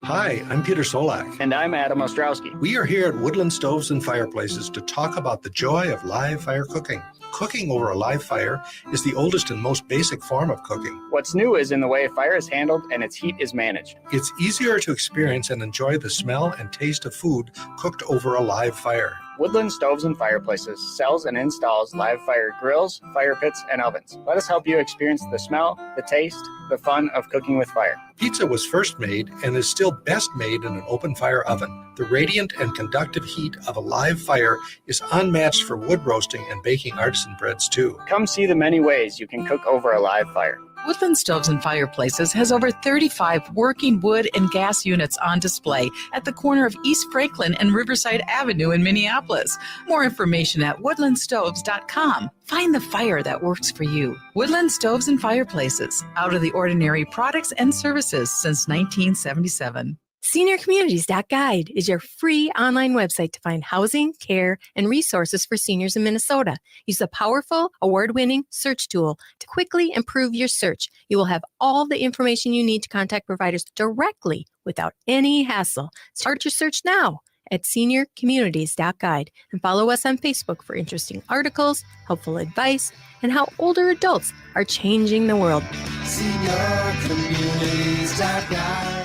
Hi, I'm Peter Solak. And I'm Adam Ostrowski. We are here at Woodland Stoves and Fireplaces to talk about the joy of live fire cooking. Cooking over a live fire is the oldest and most basic form of cooking. What's new is in the way fire is handled and its heat is managed. It's easier to experience and enjoy the smell and taste of food cooked over a live fire. Woodland Stoves and Fireplaces sells and installs live fire grills, fire pits, and ovens. Let us help you experience the smell, the taste, the fun of cooking with fire. Pizza was first made and is still best made in an open fire oven. The radiant and conductive heat of a live fire is unmatched for wood roasting and baking artisan breads too. Come see the many ways you can cook over a live fire. Woodland Stoves and Fireplaces has over 35 working wood and gas units on display at the corner of East Franklin and Riverside Avenue in Minneapolis. More information at woodlandstoves.com. Find the fire that works for you. Woodland Stoves and Fireplaces, out of the ordinary products and services since 1977. SeniorCommunities.guide is your free online website to find housing, care, and resources for seniors in Minnesota. Use the powerful, award-winning search tool to quickly improve your search. You will have all the information you need to contact providers directly without any hassle. Start your search now at SeniorCommunities.guide and follow us on Facebook for interesting articles, helpful advice, and how older adults are changing the world. SeniorCommunities.guide.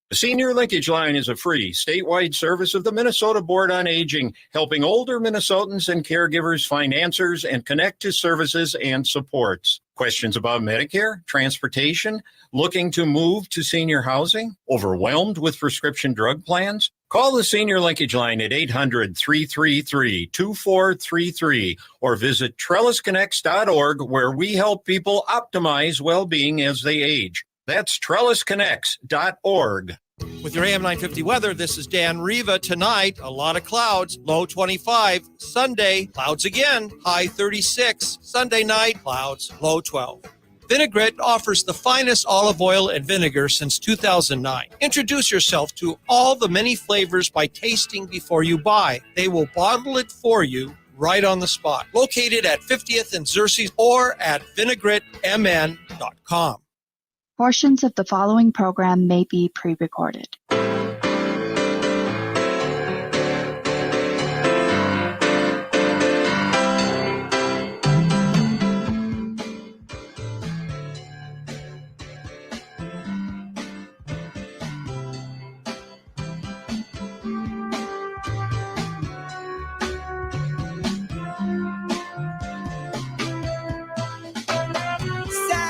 The Senior Linkage Line is a free statewide service of the Minnesota Board on Aging, helping older Minnesotans and caregivers find answers and connect to services and supports. Questions about Medicare, transportation, looking to move to senior housing, overwhelmed with prescription drug plans? Call the Senior Linkage Line at 800-333-2433 or visit trellisconnects.org, where we help people optimize well-being as they age. That's trellisconnects.org. With your AM 950 weather, this is Dan Riva. Tonight, a lot of clouds, low 25. Sunday, clouds again, high 36. Sunday night, clouds, low 12. Vinaigrette offers the finest olive oil and vinegar since 2009. Introduce yourself to all the many flavors by tasting before you buy. They will bottle it for you right on the spot. Located at 50th and Xerxes or at vinaigrettemn.com. Portions of the following program may be pre-recorded.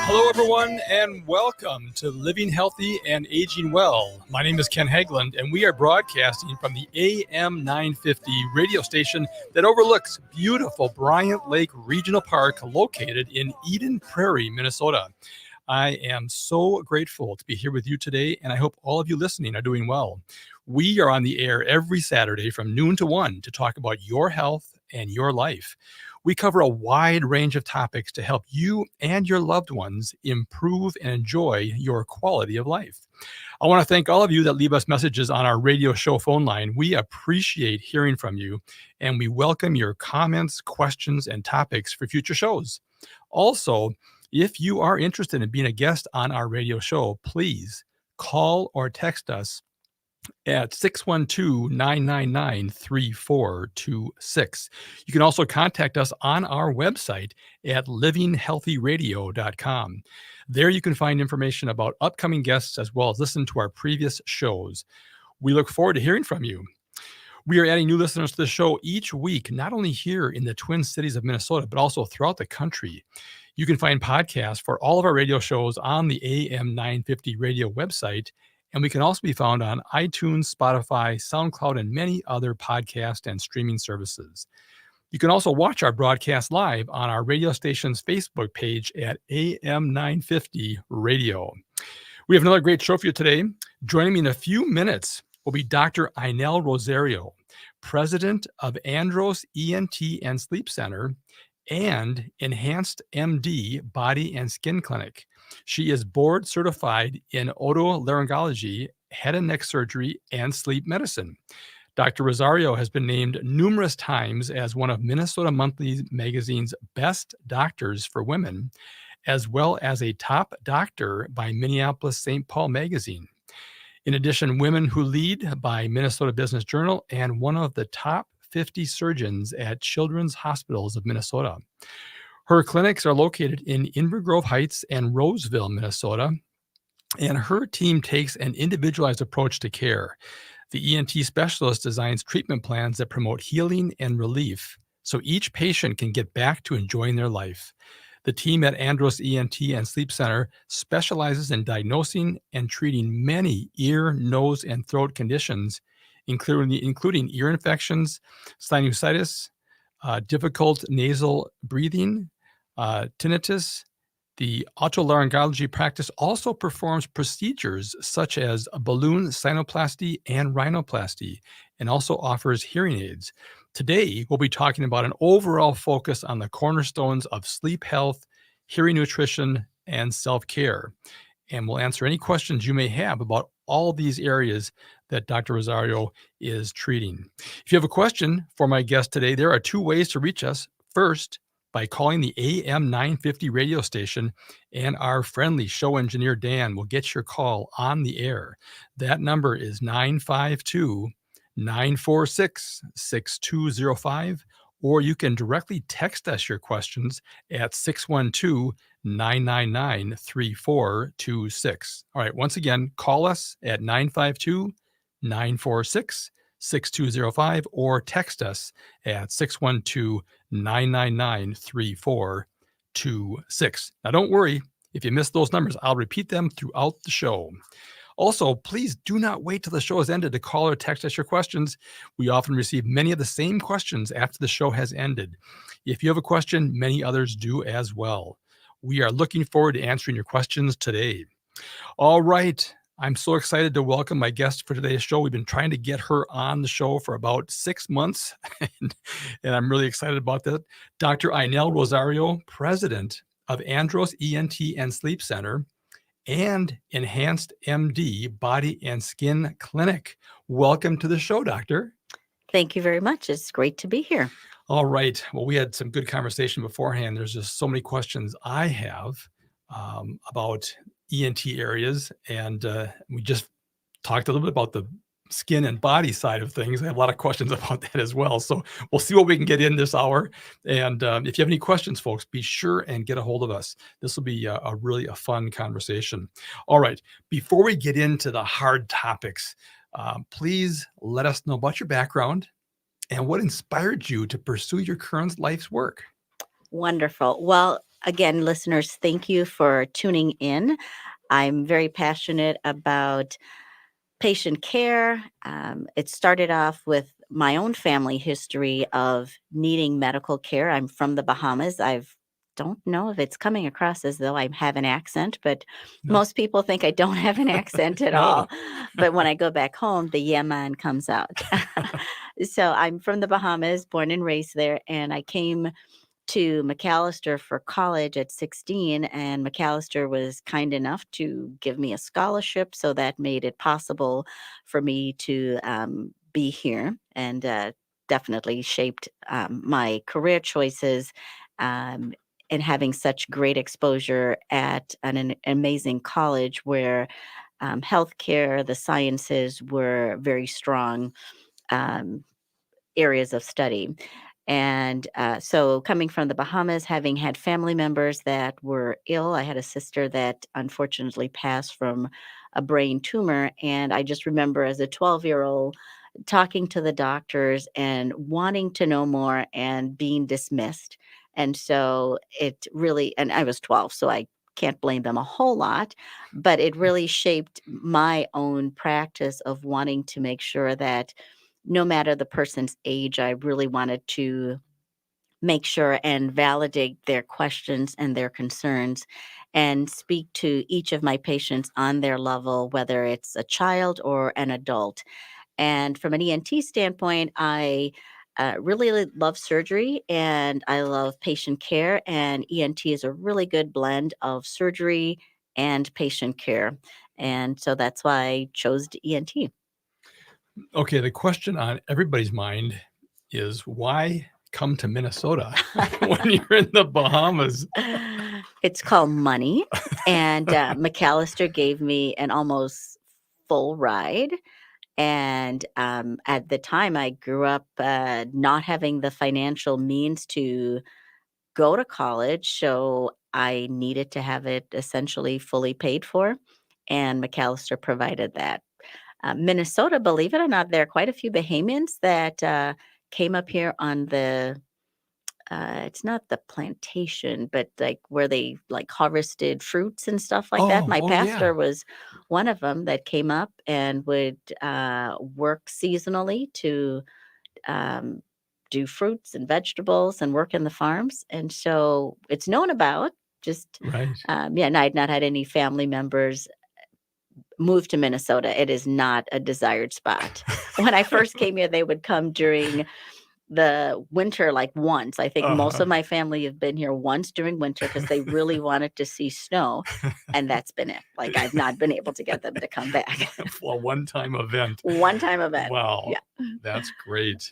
Hello, everyone, and welcome to Living Healthy and Aging Well. My name is Ken Haglund, and we are broadcasting from the AM 950 radio station that overlooks beautiful Bryant Lake Regional Park located in Eden Prairie, Minnesota. I am so grateful to be here with you today, and I hope all of you listening are doing well. We are on the air every Saturday from noon to 1 to talk about your health and your life. We cover a wide range of topics to help you and your loved ones improve and enjoy your quality of life. I want to thank all of you that leave us messages on our radio show phone line. We appreciate hearing from you, and we welcome your comments, questions, and topics for future shows. Also, if you are interested in being a guest on our radio show, please call or text us at 612-999-3426. You can also contact us on our website at livinghealthyradio.com. There you can find information about upcoming guests as well as listen to our previous shows. We look forward to hearing from you. We are adding new listeners to the show each week, not only here in the Twin Cities of Minnesota, but also throughout the country. You can find podcasts for all of our radio shows on the AM 950 radio website, and we can also be found on iTunes, Spotify, SoundCloud, and many other podcast and streaming services. You can also watch our broadcast live on our radio station's Facebook page at AM 950 Radio. We have another great show for you today. Joining me in a few minutes will be Dr. Inel Rosario, president of Andros ENT and Sleep Center and Enhanced MD Body and Skin Clinic. She is board certified in otolaryngology, head and neck surgery, and sleep medicine. Dr. Rosario has been named numerous times as one of Minnesota Monthly Magazine's best doctors for women, as well as a top doctor by Minneapolis St. Paul Magazine. In addition, Women Who Lead by Minnesota Business Journal, and one of the top 50 surgeons at Children's Hospitals of Minnesota. Her clinics are located in Inver Grove Heights and Roseville, Minnesota, and her team takes an individualized approach to care. The ENT specialist designs treatment plans that promote healing and relief so each patient can get back to enjoying their life. The team at Andros ENT and Sleep Center specializes in diagnosing and treating many ear, nose, and throat conditions, including ear infections, sinusitis, difficult nasal breathing, tinnitus. The otolaryngology practice also performs procedures such as balloon sinuplasty and rhinoplasty, and also offers hearing aids. Today, we'll be talking about an overall focus on the cornerstones of sleep health, hearing nutrition, and self-care. And we'll answer any questions you may have about all these areas that Dr. Rosario is treating. If you have a question for my guest today, there are two ways to reach us. First, by calling the AM 950 radio station, and our friendly show engineer, Dan, will get your call on the air. That number is 952-946-6205, or you can directly text us your questions at 612-999-3426. All right, once again, call us at 952-946-6205 or text us at 612-999-3426. Now, don't worry. If you miss those numbers, I'll repeat them throughout the show. Also, please do not wait till the show has ended to call or text us your questions. We often receive many of the same questions after the show has ended. If you have a question, many others do as well. We are looking forward to answering your questions today. All right. I'm so excited to welcome my guest for today's show. We've been trying to get her on the show for about 6 months, and I'm really excited about that. Dr. Inel Rosario, president of Andros ENT and Sleep Center and Enhanced MD Body and Skin Clinic. Welcome to the show, Doctor. Thank you very much. It's great to be here. All right. Well, we had some good conversation beforehand. There's just so many questions I have about ENT areas, and we just talked a little bit about the skin and body side of things. I have a lot of questions about that as well. So we'll see what we can get in this hour. And if you have any questions, folks, be sure and get a hold of us. This will be a really fun conversation. All right. Before we get into the hard topics, please let us know about your background and what inspired you to pursue your current life's work. Wonderful. Well, again, listeners, thank you for tuning in. I'm very passionate about patient care. It started off with my own family history of needing medical care. I'm from the Bahamas. I don't know if it's coming across as though I have an accent, but most people think I don't have an accent at all. But when I go back home, the Yemen comes out. So I'm from the Bahamas, born and raised there, and I came to Macalester for college at 16, and Macalester was kind enough to give me a scholarship, so that made it possible for me to be here, and definitely shaped my career choices, and having such great exposure at an amazing college where healthcare, the sciences were very strong areas of study. And so coming from the Bahamas, having had family members that were ill, I had a sister that unfortunately passed from a brain tumor. And I just remember as a 12-year-old talking to the doctors and wanting to know more and being dismissed. And so it really, and I was 12, so I can't blame them a whole lot, but it really shaped my own practice of wanting to make sure that no matter the person's age, I really wanted to make sure and validate their questions and their concerns and speak to each of my patients on their level, whether it's a child or an adult. And from an ENT standpoint, I really love surgery and I love patient care, and ENT is a really good blend of surgery and patient care. And so that's why I chose ENT. Okay, the question on everybody's mind is why come to Minnesota when you're in the Bahamas? It's called money. And Macalester gave me an almost full ride. And at the time, I grew up not having the financial means to go to college. So I needed to have it essentially fully paid for. And McAllister provided that. Minnesota, believe it or not, there are quite a few Bahamians that came up here on it's not the plantation, but like where they like harvested fruits and stuff like that. My Oh, pastor yeah. was one of them that came up and would work seasonally to um, do fruits and vegetables and work in the farms. And so it's known about. Just Right. yeah, and I had not had any family members move to Minnesota. It is not a desired spot. When I first came here, they would come during the winter like once. I think most Uh-huh. of my family have been here once during winter because they really wanted to see snow, and that's been it. Like I've not been able to get them to come back. A one-time event. One-time event. Wow, Yeah. that's great.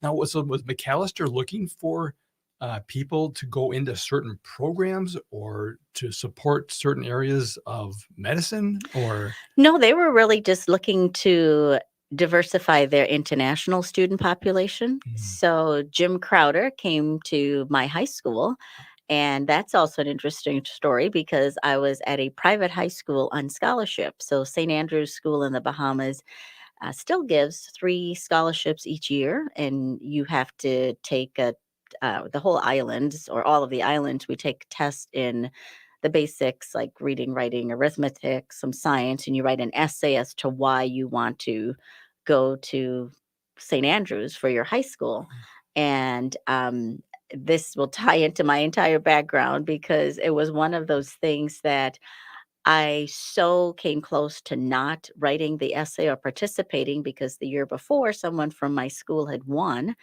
Now, was McAllister looking for people to go into certain programs or to support certain areas of medicine? Or No, they were really just looking to diversify their international student population. So Jim Crowder came to my high school, and that's also an interesting story because I was at a private high school on scholarship. So St. Andrew's School in the Bahamas still gives 3 scholarships each year, and you have to take the whole islands or all of the islands. We take tests in the basics like reading, writing, arithmetic, some science, and you write an essay as to why you want to go to St. Andrews for your high school. And this will tie into my entire background because it was one of those things that I so came close to not writing the essay or participating because the year before someone from my school had won.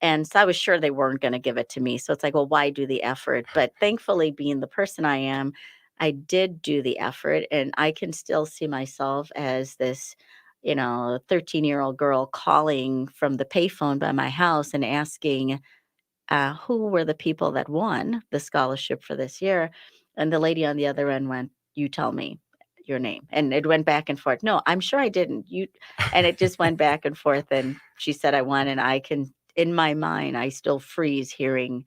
And so I was sure they weren't going to give it to me. So it's like, well, why do the effort? But thankfully, being the person I am, I did do the effort. And I can still see myself as this, 13-year-old girl calling from the payphone by my house and asking who were the people that won the scholarship for this year. And the lady on the other end went, "You tell me your name." And it went back and forth. "No, I'm sure I didn't. And it just went back and forth. And she said I won. And I can, in my mind, I still freeze hearing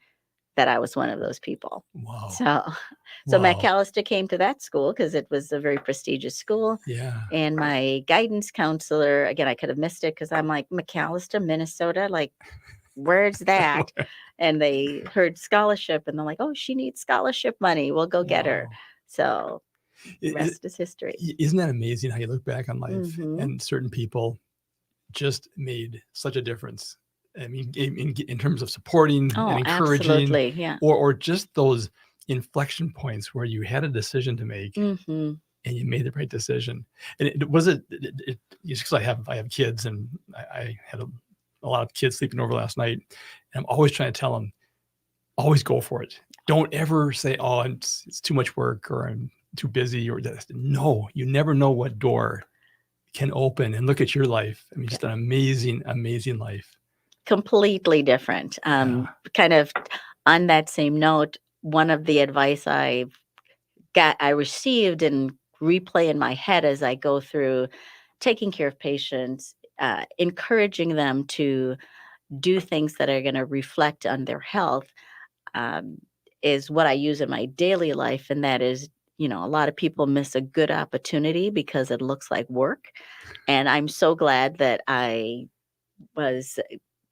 that I was one of those people. wow, So wow, McAllister came to that school because it was a very prestigious school. yeah, And my guidance counselor, again, I could have missed it because I'm like, McAllister, Minnesota, like, where's that? And they heard scholarship and they're like, "Oh, she needs scholarship money. We'll go get her." Wow. So It- rest is history. Isn't that amazing how you look back on life Mhm. and certain people just made such a difference? I mean, in terms of supporting Oh, and encouraging, absolutely. Yeah. or just those inflection points where you had a decision to make Hmm. and you made the right decision. And it was it because I have kids, and I had a lot of kids sleeping over last night, and I'm always trying to tell them, always go for it. Don't ever say, "Oh, it's too much work," or "I'm too busy," or that. No, you never know what door can open. And look at your life. I mean, just an amazing, amazing life. Completely different. Yeah. Kind of on that same note, one of the advice I received and replay in my head as I go through taking care of patients, encouraging them to do things that are going to reflect on their health, is what I use in my daily life. And that is, a lot of people miss a good opportunity because it looks like work. And I'm so glad that I was,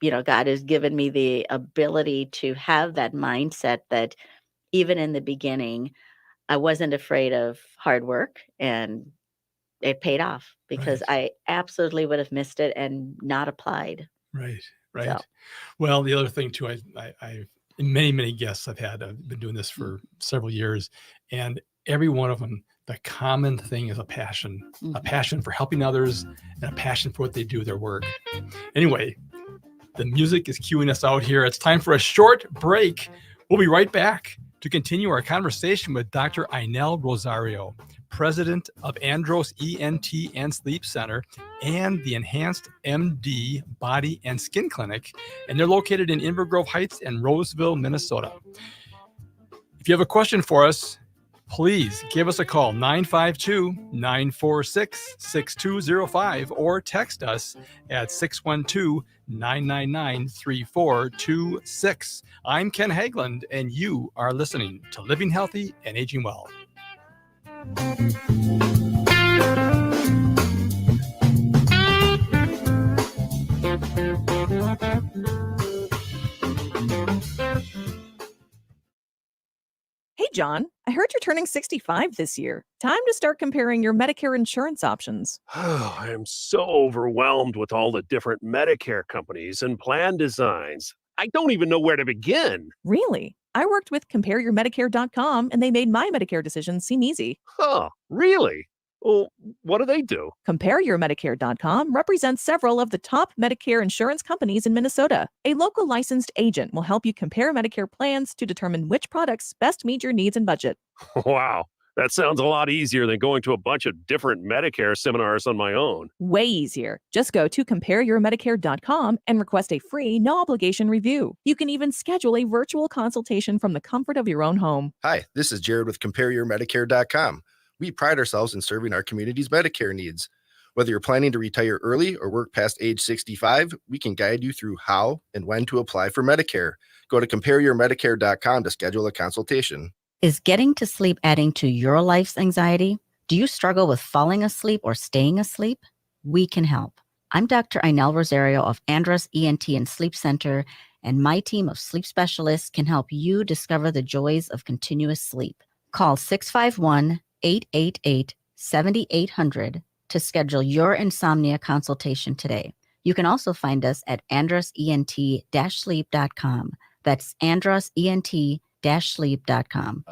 God has given me the ability to have that mindset that even in the beginning, I wasn't afraid of hard work, and it paid off because Right. I absolutely would have missed it and not applied. Right. Right. So, Well, the other thing too, I many, many guests I've had, I've been doing this for several years, and every one of them, the common thing is a mhm. passion for helping others and a passion for what they do, their work. Anyway, the music is cueing us out here. It's time for a short break. We'll be right back to continue our conversation with Dr. Ainel Rosario, president of Andros ENT and Sleep Center and the Enhanced MD Body and Skin Clinic, and they're located in Inver Grove Heights and Roseville, Minnesota. If you have a question for us, please give us a call, 952-946-6205, or text us at 612-999-3426. I'm Ken Hageland, and you are listening to Living Healthy and Aging Well. Hey, John, I heard you're turning 65 this year. Time to start comparing your Medicare insurance options. Oh, I am so overwhelmed with all the different Medicare companies and plan designs. I don't even know where to begin. Really? I worked with compareyourmedicare.com and they made my Medicare decision seem easy. Huh, really? Well, what do they do? Compareyourmedicare.com represents several of the top Medicare insurance companies in Minnesota. A local licensed agent will help you compare Medicare plans to determine which products best meet your needs and budget. Wow, that sounds a lot easier than going to a bunch of different Medicare seminars on my own. Way easier. Just go to compareyourmedicare.com and request a free, no-obligation review. You can even schedule a virtual consultation from the comfort of your own home. Hi, this is Jared with compareyourmedicare.com. We pride ourselves in serving our community's Medicare needs. Whether you're planning to retire early or work past age 65, we can guide you through how and when to apply for Medicare. Go to compareyourmedicare.com to schedule a consultation. Is getting to sleep adding to your life's anxiety? Do you struggle with falling asleep or staying asleep? We can help. I'm Dr. Inel Rosario of Andros ENT and Sleep Center, and my team of sleep specialists can help you discover the joys of continuous sleep. Call 651-888-7800 to schedule your insomnia consultation today. You can also find us at androsent-sleep.com. That's androsent-sleep.com.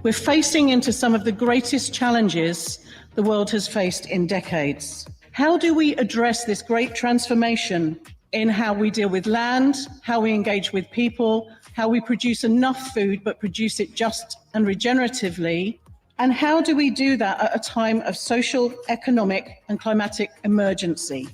We're facing into some of the greatest challenges the world has faced in decades. How do we address this great transformation in how we deal with land, how we engage with people, how we produce enough food but produce it just and regeneratively? And how do we do that at a time of social, economic, and climatic emergency?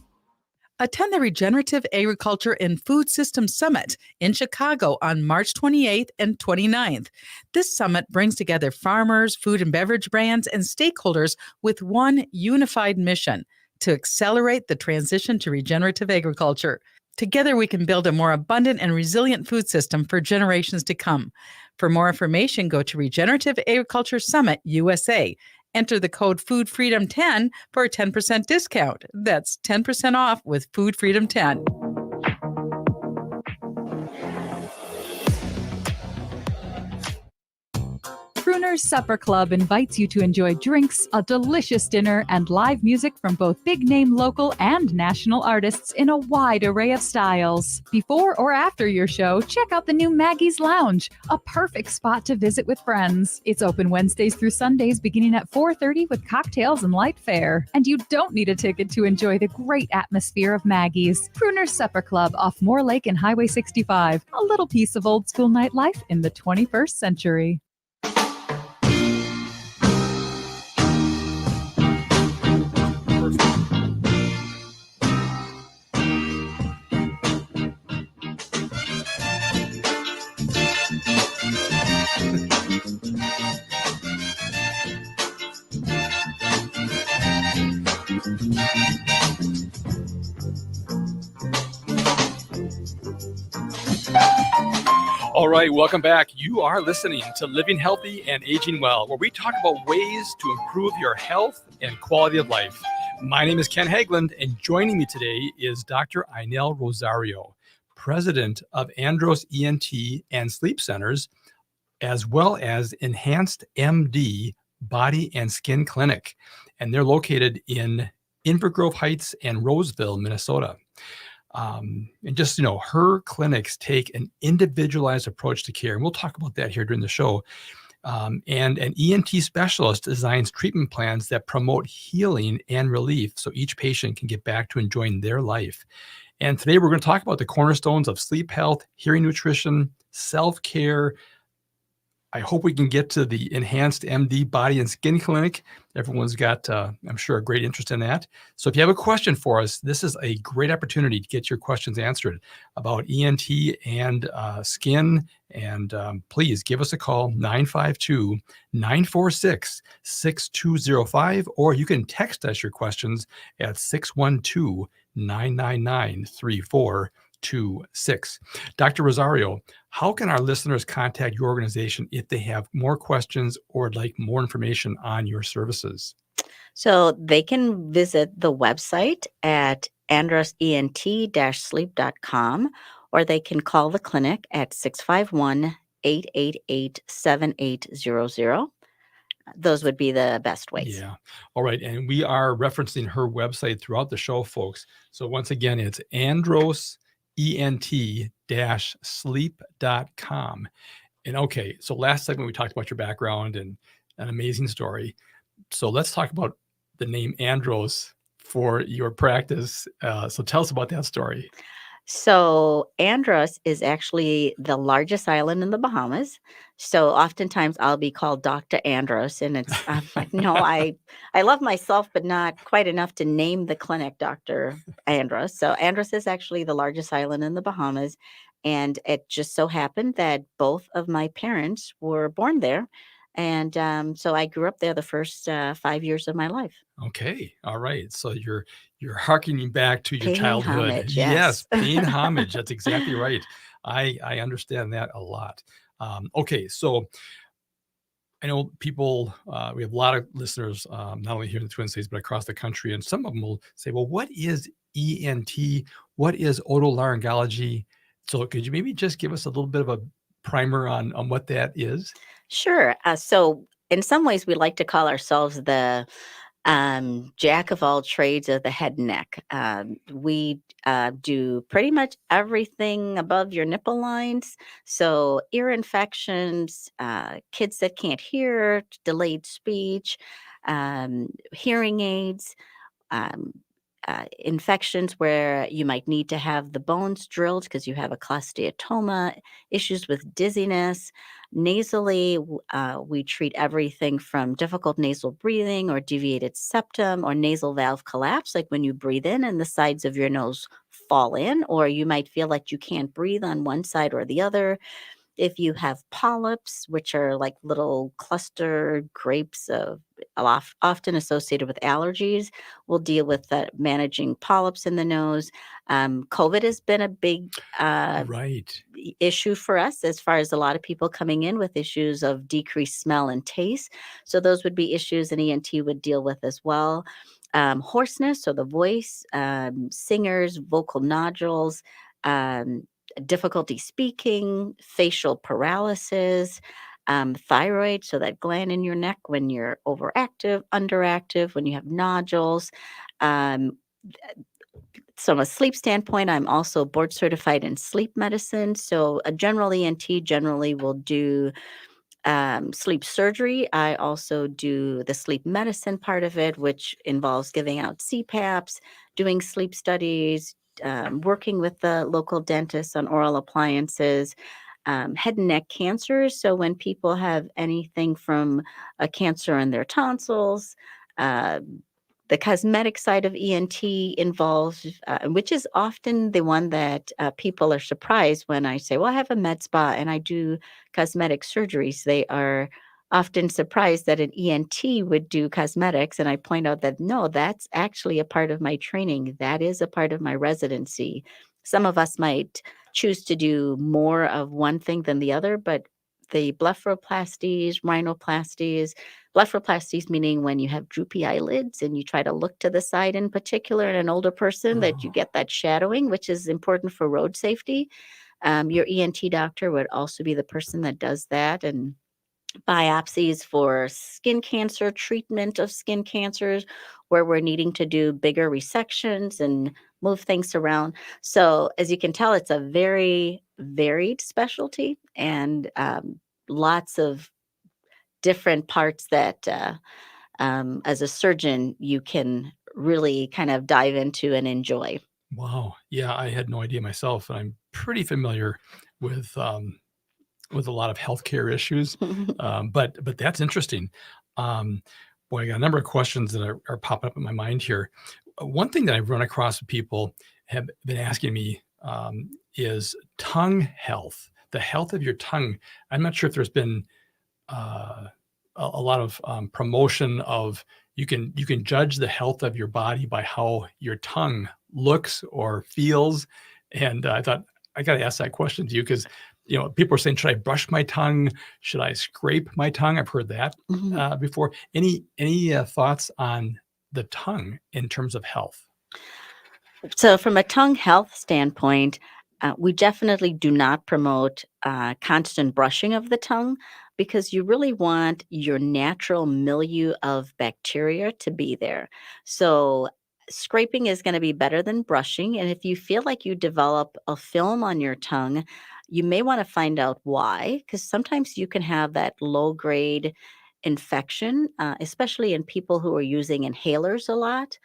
Attend the Regenerative Agriculture and Food Systems Summit in Chicago on March 28th and 29th. This summit brings together farmers, food and beverage brands, and stakeholders with one unified mission: to accelerate the transition to regenerative agriculture. Together, we can build a more abundant and resilient food system for generations to come. For more information, go to Regenerative Agriculture Summit USA. Enter the code FoodFreedom10 for a 10% discount. That's 10% off with Food Freedom 10. Crooner's Supper Club invites you to enjoy drinks, a delicious dinner, and live music from both big-name local and national artists in a wide array of styles. Before or after your show, check out the new Maggie's Lounge, a perfect spot to visit with friends. It's open Wednesdays through Sundays beginning at 4:30 with cocktails and light fare. And you don't need a ticket to enjoy the great atmosphere of Maggie's. Crooner's Supper Club off Moore Lake and Highway 65. A little piece of old school nightlife in the 21st century. All right, welcome back. You are listening to Living Healthy and Aging Well, where we talk about ways to improve your health and quality of life. My name is Ken Hageland, and joining me today is Dr. Inel Rosario, president of Andros ENT and Sleep Centers, as well as Enhanced MD Body and Skin Clinic. And they're located in Inver Grove Heights and Roseville, Minnesota. And just, her clinics take an individualized approach to care. And we'll talk about that here during the show. And an ENT specialist designs treatment plans that promote healing and relief so each patient can get back to enjoying their life. And today we're going to talk about the cornerstones of sleep health, hearing nutrition, self-care, I hope we can get to the Enhanced MD Body and Skin Clinic. Everyone's got, I'm sure, a great interest in that. So if you have a question for us, this is a great opportunity to get your questions answered about ENT and skin. And please give us a call, 952-946-6205, or you can text us your questions at 612-999-3426. Dr. Rosario, how can our listeners contact your organization if they have more questions or would like more information on your services? So they can visit the website at androsent-sleep.com, or they can call the clinic at 651-888-7800. Those would be the best ways. Yeah. All right. And we are referencing her website throughout the show, folks. So once again, it's androsent-sleep.com. And okay, so last segment we talked about your background and an amazing story. So let's talk about the name Andros for your practice. So tell us about that story. So Andros is actually the largest island in the Bahamas. So oftentimes I'll be called Dr. Andros, and I'm like, no, I love myself, but not quite enough to name the clinic Dr. Andros. So Andros is actually the largest island in the Bahamas, and it just so happened that both of my parents were born there. And so I grew up there the first 5 years of my life. Okay. All right. So you're harkening back to your Paying childhood. homage, Yes, yes. paying homage. That's exactly right. I understand that a lot. Okay. So I know people, we have a lot of listeners, not only here in the Twin Cities, but across the country. And some of them will say, well, what is ENT? What is otolaryngology? So could you maybe just give us a little bit of a primer on what that is? Sure. So in some ways, we like to call ourselves the jack of all trades of the head and neck. We do pretty much everything above your nipple lines. So ear infections, kids that can't hear, delayed speech, hearing aids, um, infections where you might need to have the bones drilled because you have a cholesteatoma, issues with dizziness. Nasally, we treat everything from difficult nasal breathing or deviated septum or nasal valve collapse, like when you breathe in and the sides of your nose fall in, or you might feel like you can't breathe on one side or the other. If you have polyps, which are like little cluster grapes often associated with allergies, we'll deal with managing polyps in the nose. COVID has been a big Right. issue for us as far as a lot of people coming in with issues of decreased smell and taste. So those would be issues an ENT would deal with as well. Hoarseness, so the voice, singers, vocal nodules, difficulty speaking, facial paralysis, thyroid, so that gland in your neck when you're overactive, underactive, when you have nodules. From a sleep standpoint, I'm also board certified in sleep medicine. So a general ENT generally will do sleep surgery. I also do the sleep medicine part of it, which involves giving out CPAPs, doing sleep studies, working with the local dentist on oral appliances, head and neck cancers. So when people have anything from a cancer in their tonsils, the cosmetic side of ENT involves, which is often the one that people are surprised when I say, well, I have a med spa and I do cosmetic surgeries. They are often surprised that an ENT would do cosmetics. And I point out that no, that's actually a part of my training. That is a part of my residency. Some of us might choose to do more of one thing than the other, but the blepharoplasties, blepharoplasties meaning when you have droopy eyelids and you try to look to the side in particular in an older person, that you get that shadowing, which is important for road safety. Your ENT doctor would also be the person that does that. And biopsies for skin cancer, treatment of skin cancers, where we're needing to do bigger resections and move things around. So as you can tell, it's a very varied specialty and lots of different parts that as a surgeon, you can really kind of dive into and enjoy. Wow. Yeah, I had no idea myself. And I'm pretty familiar with with a lot of healthcare issues. But that's interesting. Boy, I got a number of questions that are popping up in my mind here. One thing that I've run across with people have been asking me is tongue health, the health of your tongue. I'm not sure if there's been a lot of promotion of you can judge the health of your body by how your tongue looks or feels. And I thought I got to ask that question to you because people are saying, should I brush my tongue? Should I scrape my tongue? I've heard that before. Any thoughts on the tongue in terms of health? So from a tongue health standpoint, we definitely do not promote constant brushing of the tongue because you really want your natural milieu of bacteria to be there. So scraping is going to be better than brushing. And if you feel like you develop a film on your tongue, you may want to find out why, because sometimes you can have that low grade infection, especially in people who are using inhalers a lot.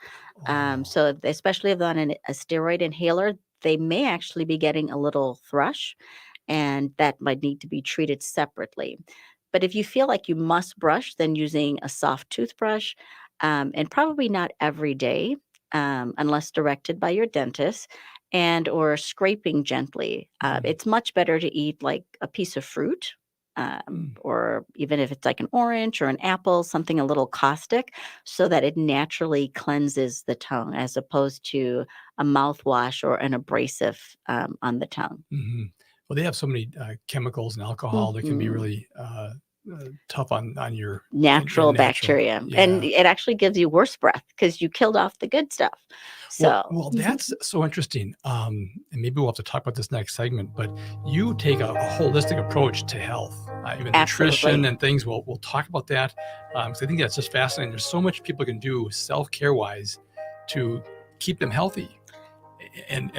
So especially if they're on a steroid inhaler, they may actually be getting a little thrush, and that might need to be treated separately. But if you feel like you must brush, then using a soft toothbrush, and probably not every day, unless directed by your dentist, and or scraping gently. It's much better to eat like a piece of fruit, or even if it's like an orange or an apple, something a little caustic, so that it naturally cleanses the tongue as opposed to a mouthwash or an abrasive on the tongue. Well, they have so many chemicals and alcohol that can be really tough on your natural bacteria. Yeah. And it actually gives you worse breath because you killed off the good stuff. So well that's so interesting. And maybe we'll have to talk about this next segment, but you take a holistic approach to health, even nutrition and things. We'll talk about that. So I think that's just fascinating. There's so much people can do self-care wise to keep them healthy and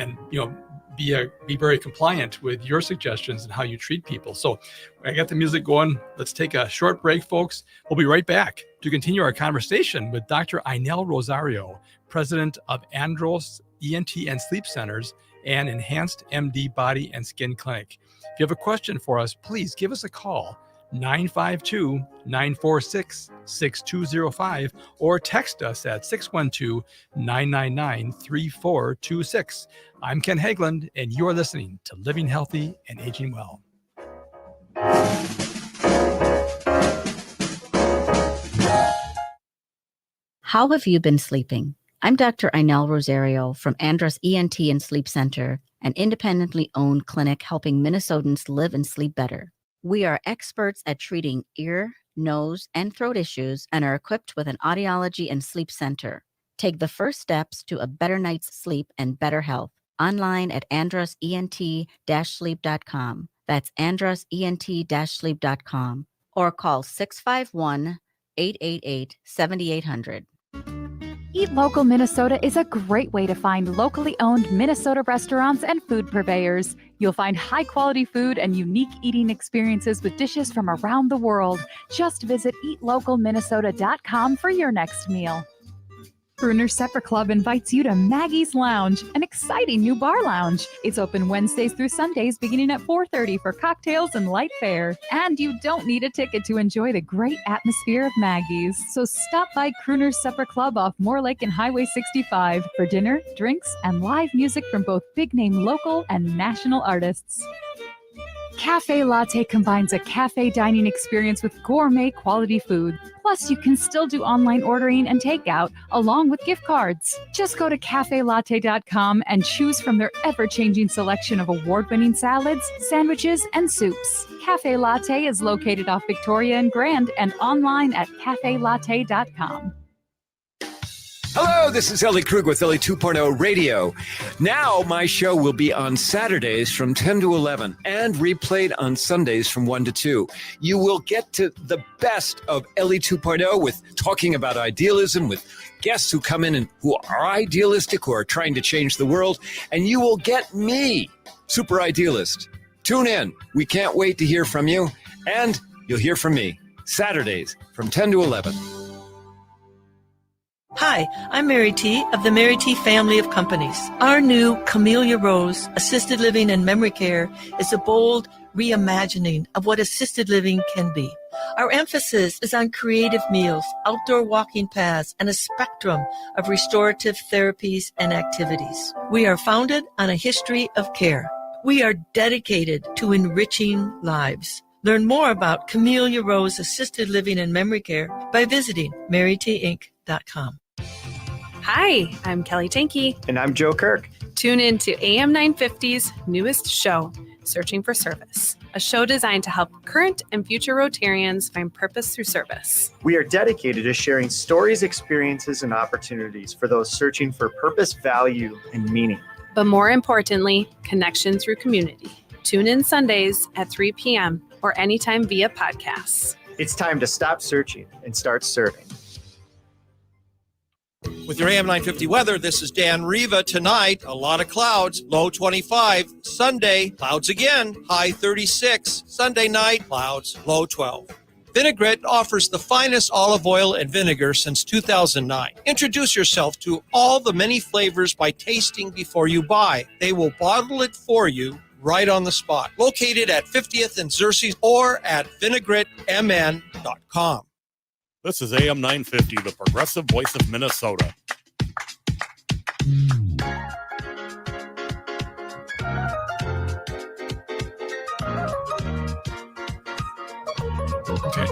be very compliant with your suggestions and how you treat people. So I got the music going. Let's take a short break, folks. We'll be right back to continue our conversation with Dr. Ainel Rosario, president of Andros ENT and Sleep Centers and Enhanced MD Body and Skin Clinic. If you have a question for us, please give us a call, 952-946-6205, or text us at 612-999-3426. I'm Ken Hageland, and you're listening to Living Healthy and Aging Well. how have you been sleeping? I'm Dr. Ainel Rosario from Andros ENT and Sleep Center, an independently owned clinic helping Minnesotans live and sleep better. We are experts at treating ear, nose, and throat issues and are equipped with an audiology and sleep center. Take the first steps to a better night's sleep and better health online at androsent-sleep.com. That's androsent-sleep.com, or call 651-888-7800. Eat Local Minnesota is a great way to find locally owned Minnesota restaurants and food purveyors. You'll find high-quality food and unique eating experiences with dishes from around the world. Just visit eatlocalminnesota.com for your next meal. Bruner Supper Club invites you to Maggie's Lounge, an exciting new bar lounge. It's open Wednesdays through Sundays beginning at 4:30 for cocktails and light fare. And you don't need a ticket to enjoy the great atmosphere of Maggie's. So stop by Bruner Supper Club off Moore Lake and Highway 65 for dinner, drinks, and live music from both big-name local and national artists. Cafe Latte combines a cafe dining experience with gourmet quality food. Plus, you can still do online ordering and takeout along with gift cards. Just go to cafelatte.com and choose from their ever-changing selection of award-winning salads, sandwiches, and soups. Cafe Latte is located off Victoria and Grand and online at cafelatte.com. Hello, this is Ellie Krug with Ellie 2.0 Radio. Now my show will be on Saturdays from 10 to 11 and replayed on Sundays from 1 to 2. You will get to the best of Ellie 2.0 with talking about idealism, with guests who come in and who are idealistic, who are trying to change the world, and you will get me, Super Idealist. Tune in. We can't wait to hear from you, and you'll hear from me Saturdays from 10 to 11. Hi, I'm Mary T. of the Mary T. family of companies. Our new Camellia Rose Assisted Living and Memory Care is a bold, reimagining of what assisted living can be. Our emphasis is on creative meals, outdoor walking paths, and a spectrum of restorative therapies and activities. We are founded on a history of care. We are dedicated to enriching lives. Learn more about Camellia Rose Assisted Living and Memory Care by visiting MaryTinc.com. Hi, I'm Kelly Tanky. And I'm Joe Kirk. Tune in to AM 950's newest show, Searching for Service, a show designed to help current and future Rotarians find purpose through service. We are dedicated to sharing stories, experiences, and opportunities for those searching for purpose, value, and meaning. But more importantly, connection through community. Tune in Sundays at 3 p.m. or anytime via podcasts. It's time to stop searching and start serving. With your AM 950 weather, this is Dan Riva. Tonight, a lot of clouds, low 25. Sunday, clouds again, high 36. Sunday night, clouds, low 12. Vinaigrette offers the finest olive oil and vinegar since 2009. Introduce yourself to all the many flavors by tasting before you buy. They will bottle it for you right on the spot. Located at 50th and Xerxes or at vinaigrettemn.com. This is AM 950, the progressive voice of Minnesota. Okay.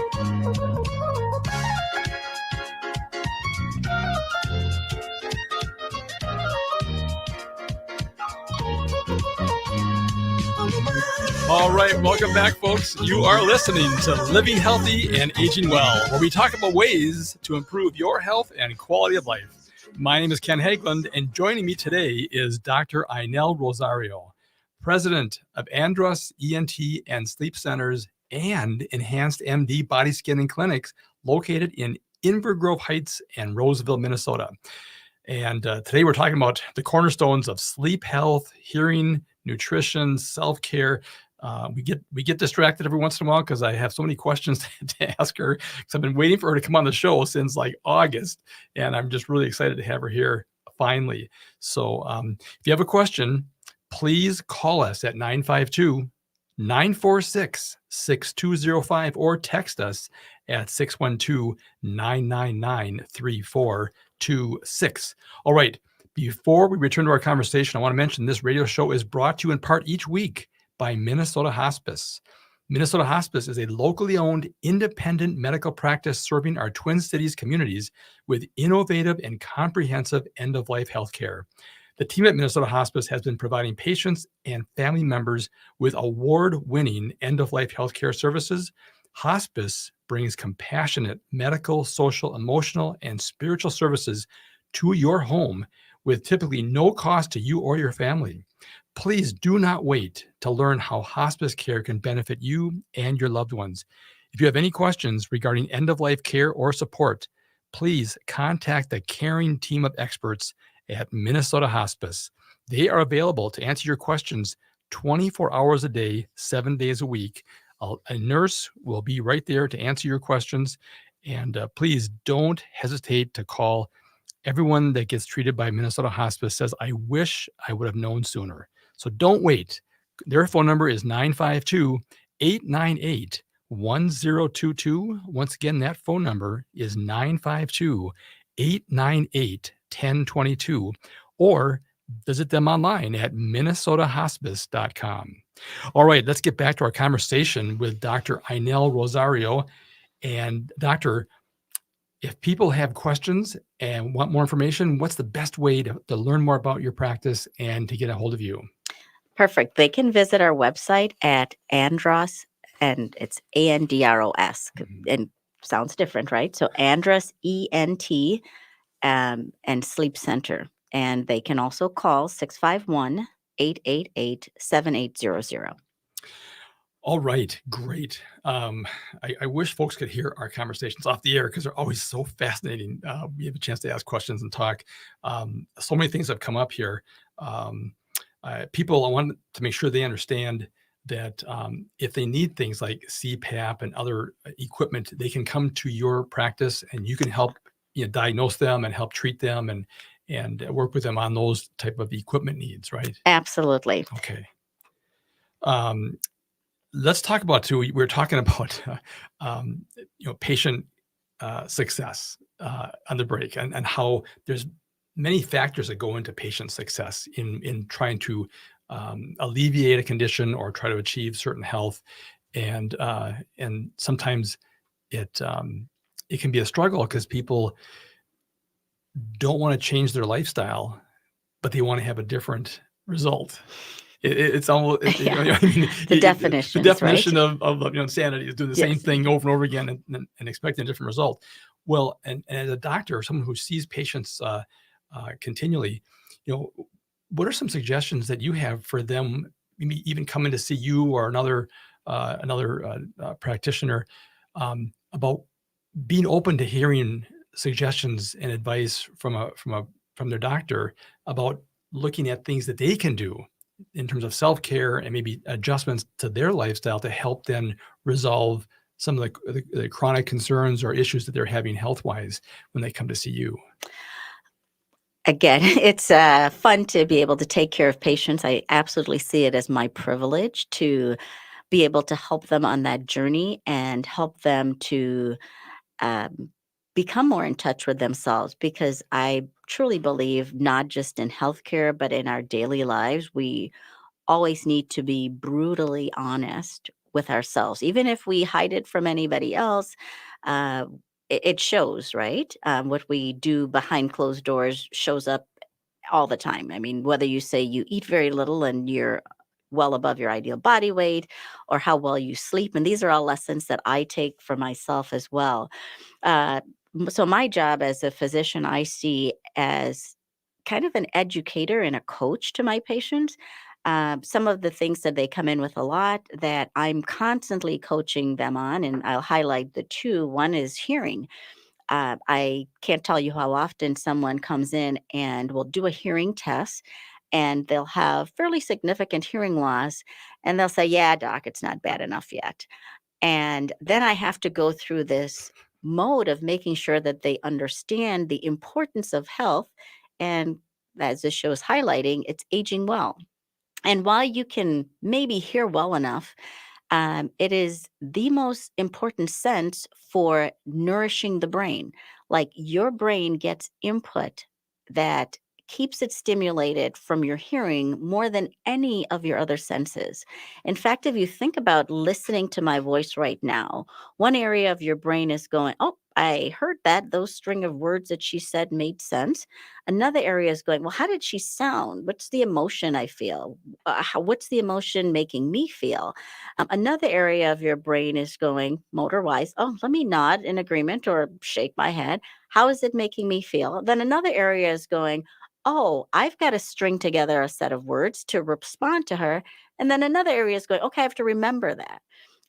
All right, welcome back, folks. You are listening to Living Healthy and Aging Well, where we talk about ways to improve your health and quality of life. My name is Ken Hageland, and joining me today is Dr. Inel Rosario, president of Andros ENT and Sleep Centers and Enhanced MD Body Skin and Clinics located in Inver Grove Heights and Roseville, Minnesota. And today we're talking about the cornerstones of sleep health, hearing, nutrition, self-care. We get distracted every once in a while because I have so many questions to ask her, because I've been waiting for her to come on the show since like August, and I'm just really excited to have her here finally. So if you have a question, please call us at 952-946-6205 or text us at 612-999-3426. All right. Before we return to our conversation, I want to mention this radio show is brought to you in part each week by Minnesota Hospice. Minnesota Hospice is a locally owned independent medical practice serving our Twin Cities communities with innovative and comprehensive end-of-life healthcare. The team at Minnesota Hospice has been providing patients and family members with award-winning end-of-life healthcare services. Hospice brings compassionate medical, social, emotional, and spiritual services to your home with typically no cost to you or your family. Please do not wait to learn how hospice care can benefit you and your loved ones. If you have any questions regarding end-of-life care or support, please contact the caring team of experts at Minnesota Hospice. They are available to answer your questions 24 hours a day, 7 days a week. A nurse will be right there to answer your questions. And please don't hesitate to call. Everyone that gets treated by Minnesota Hospice says, I wish I would have known sooner. So don't wait. Their phone number is 952-898-1022. Once again, that phone number is 952-898-1022. Or visit them online at minnesotahospice.com. All right, let's get back to our conversation with Dr. Inel Rosario. And Doctor, if people have questions and want more information, what's the best way to learn more about your practice and to get a hold of you? Perfect. They can visit our website at Andros, and it's ANDROS, and sounds different, right? So Andros ENT and Sleep Center. And they can also call 651-888-7800. All right, great. I wish folks could hear our conversations off the air because they're always so fascinating. We have a chance to ask questions and talk. So many things have come up here. People, I want to make sure they understand that if they need things like CPAP and other equipment, they can come to your practice and you can help diagnose them and help treat them and work with them on those type of equipment needs, right? Absolutely. Okay. let's talk about too. We're talking about patient success on the break, and how there's many factors that go into patient success in trying to alleviate a condition or try to achieve certain health, and sometimes it can be a struggle because people don't want to change their lifestyle, but they want to have a different result. It's almost The definitions, the definition right? of insanity is doing the same Yes. thing over and over again and expecting a different result. Well, and as a doctor, someone who sees patients continually, what are some suggestions that you have for them, maybe even coming to see you or another practitioner, about being open to hearing suggestions and advice from their doctor about looking at things that they can do in terms of self-care and maybe adjustments to their lifestyle to help them resolve some of the chronic concerns or issues that they're having health-wise when they come to see you? Again, it's fun to be able to take care of patients. I absolutely see it as my privilege to be able to help them on that journey and help them to become more in touch with themselves, because I truly believe not just in healthcare, but in our daily lives, we always need to be brutally honest with ourselves. Even if we hide it from anybody else, uh, it shows, right? What we do behind closed doors shows up all the time. I mean, whether you say you eat very little and you're well above your ideal body weight, or how well you sleep. And these are all lessons that I take for myself as well. So my job as a physician, I see as kind of an educator and a coach to my patients. Some of the things that they come in with a lot that I'm constantly coaching them on, and I'll highlight the two. One is hearing. I can't tell you how often someone comes in and will do a hearing test, and they'll have fairly significant hearing loss. And they'll say, "Yeah, doc, it's not bad enough yet." And then I have to go through this mode of making sure that they understand the importance of health. And as this show is highlighting, it's aging well. And while you can maybe hear well enough, it is the most important sense for nourishing the brain. Like your brain gets input that keeps it stimulated from your hearing more than any of your other senses. In fact, if you think about listening to my voice right now, one area of your brain is going, "Oh, I heard that. Those string of words that she said made sense." Another area is going, "Well, how did she sound? What's the emotion I feel? What's the emotion making me feel?" Another area of your brain is going motor wise, "Oh, let me nod in agreement or shake my head. How is it making me feel?" Then another area is going, "Oh, I've got to string together a set of words to respond to her." And then another area is going, "Okay, I have to remember that."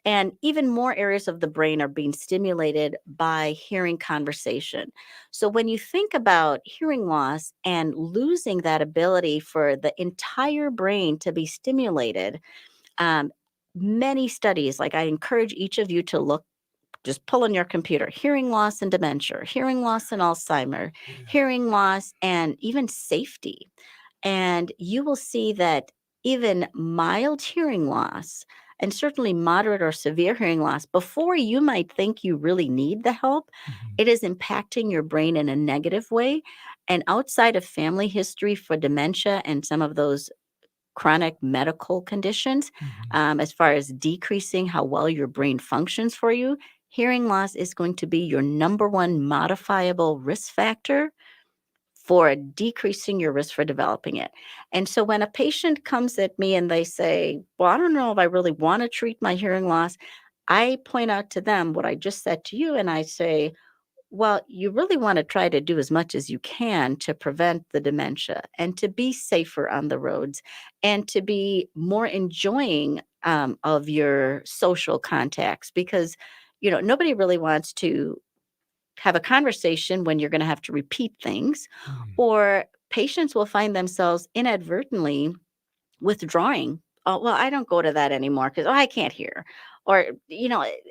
And even more areas of the brain are being stimulated by hearing conversation. So when you think about hearing loss and losing that ability for the entire brain to be stimulated, um, many studies, like I encourage each of you to look, just pull in your computer, hearing loss and dementia, hearing loss and Alzheimer, hearing loss and even safety. And you will see that even mild hearing loss, and certainly moderate or severe hearing loss, before you might think you really need the help, it is impacting your brain in a negative way. And outside of family history for dementia and some of those chronic medical conditions, as far as decreasing how well your brain functions for you, hearing loss is going to be your number one modifiable risk factor for decreasing your risk for developing it. And so when a patient comes at me and they say, "Well, I don't know if I really want to treat my hearing loss," I point out to them what I just said to you. And I say, "Well, you really want to try to do as much as you can to prevent the dementia and to be safer on the roads and to be more enjoying of your social contacts, because, nobody really wants to have a conversation when you're going to have to repeat things, or patients will find themselves inadvertently withdrawing. "Oh, well, I don't go to that anymore because, oh, I can't hear," or,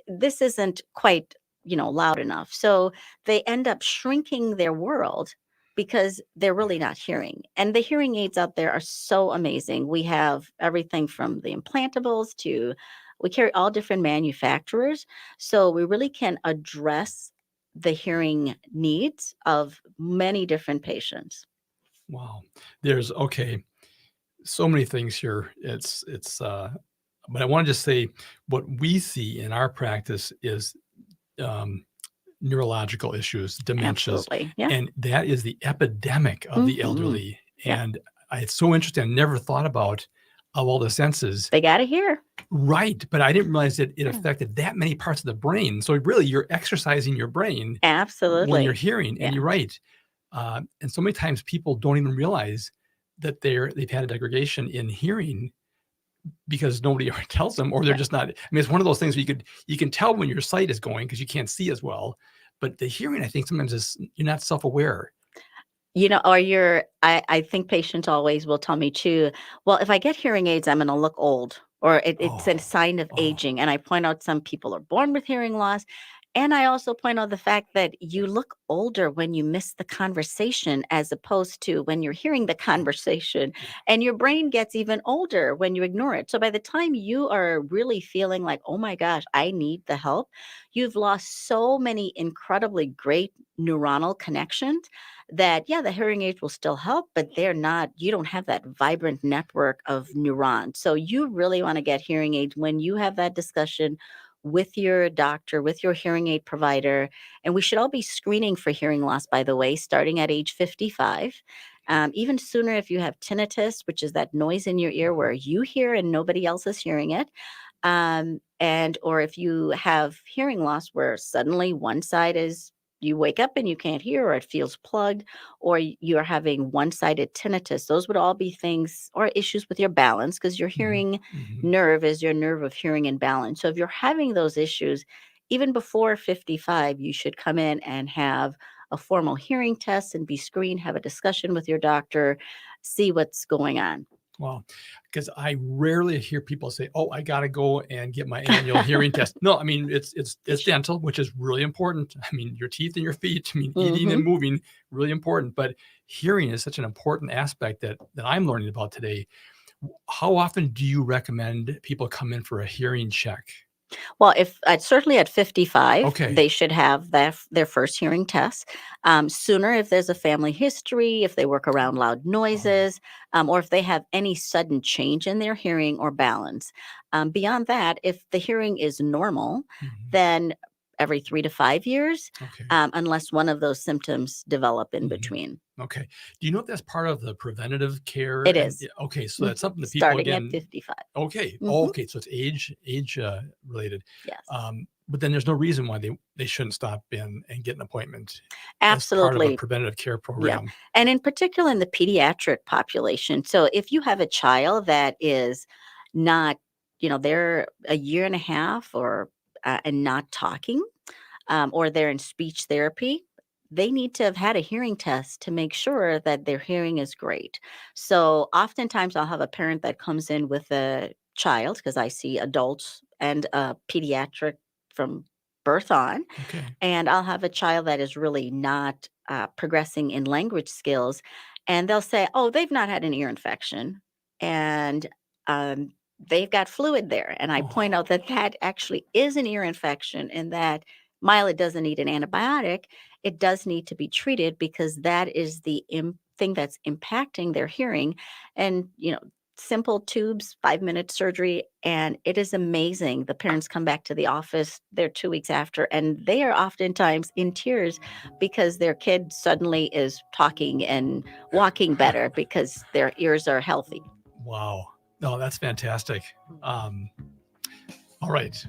this isn't quite, loud enough. So they end up shrinking their world because they're really not hearing. And the hearing aids out there are so amazing. We have everything from the implantables to We carry all different manufacturers, so we really can address the hearing needs of many different patients. Wow. There's so many things here. But I want to just say what we see in our practice is neurological issues, dementias, Absolutely. Yeah. and that is the epidemic of the elderly. And it's so interesting. I never thought about of all the senses. They got to hear. Right. But I didn't realize that it affected that many parts of the brain. So really, you're exercising your brain Absolutely. when you're hearing. And you're right. And so many times people don't even realize that they've had a degradation in hearing because nobody ever tells them, or they're just not. I mean, it's one of those things where you can tell when your sight is going because you can't see as well. But the hearing, I think sometimes you're not self-aware. Or I think patients always will tell me too, well, if I get hearing aids, I'm going to look old, or it's a sign of aging. And I point out some people are born with hearing loss. And I also point out the fact that you look older when you miss the conversation as opposed to when you're hearing the conversation, and your brain gets even older when you ignore it. So by the time you are really feeling like, oh my gosh, I need the help, you've lost so many incredibly great neuronal connections that, the hearing aids will still help, but you don't have that vibrant network of neurons. So you really want to get hearing aids when you have that discussion with your doctor, with your hearing aid provider. And we should all be screening for hearing loss, by the way, starting at age 55. Even sooner if you have tinnitus, which is that noise in your ear where you hear and nobody else is hearing it. Or if you have hearing loss where suddenly one side you wake up and you can't hear, or it feels plugged, or you're having one-sided tinnitus. Those would all be things or issues with your balance, because your hearing nerve is your nerve of hearing and balance. So if you're having those issues, even before 55, you should come in and have a formal hearing test and be screened, have a discussion with your doctor, see what's going on. Wow. Because I rarely hear people say, oh, I got to go and get my annual hearing test. No, I mean, it's dental, which is really important. I mean, your teeth and your feet, I mean, eating and moving, really important. But hearing is such an important aspect that I'm learning about today. How often do you recommend people come in for a hearing check? Well, if certainly at 55, Okay. they should have their first hearing test. Sooner if there's a family history, if they work around loud noises, or if they have any sudden change in their hearing or balance. Beyond that, if the hearing is normal, then every 3 to 5 years, unless one of those symptoms develop in between. Okay. Do you know if that's part of the preventative care? It is. Okay. So that's something that people, Starting again, at 55. Okay. Oh, okay. So it's age related. Yes. But then there's no reason why they shouldn't stop in and get an appointment. Absolutely. As part of a preventative care program. Yeah. And in particular in the pediatric population. So if you have a child that is not, they're a year and a half or and not talking, or they're in speech therapy, they need to have had a hearing test to make sure that their hearing is great. So oftentimes I'll have a parent that comes in with a child, because I see adults and pediatric from birth on. Okay. And I'll have a child that is really not progressing in language skills. And they'll say, oh, they've not had an ear infection. And they've got fluid there. And I point out that actually is an ear infection, and that while it doesn't need an antibiotic, it does need to be treated, because that is the thing that's impacting their hearing. And, simple tubes, 5-minute surgery. And it is amazing. The parents come back to the office, they're 2 weeks after, and they are oftentimes in tears because their kid suddenly is talking and walking better because their ears are healthy. Wow. No, that's fantastic. All right.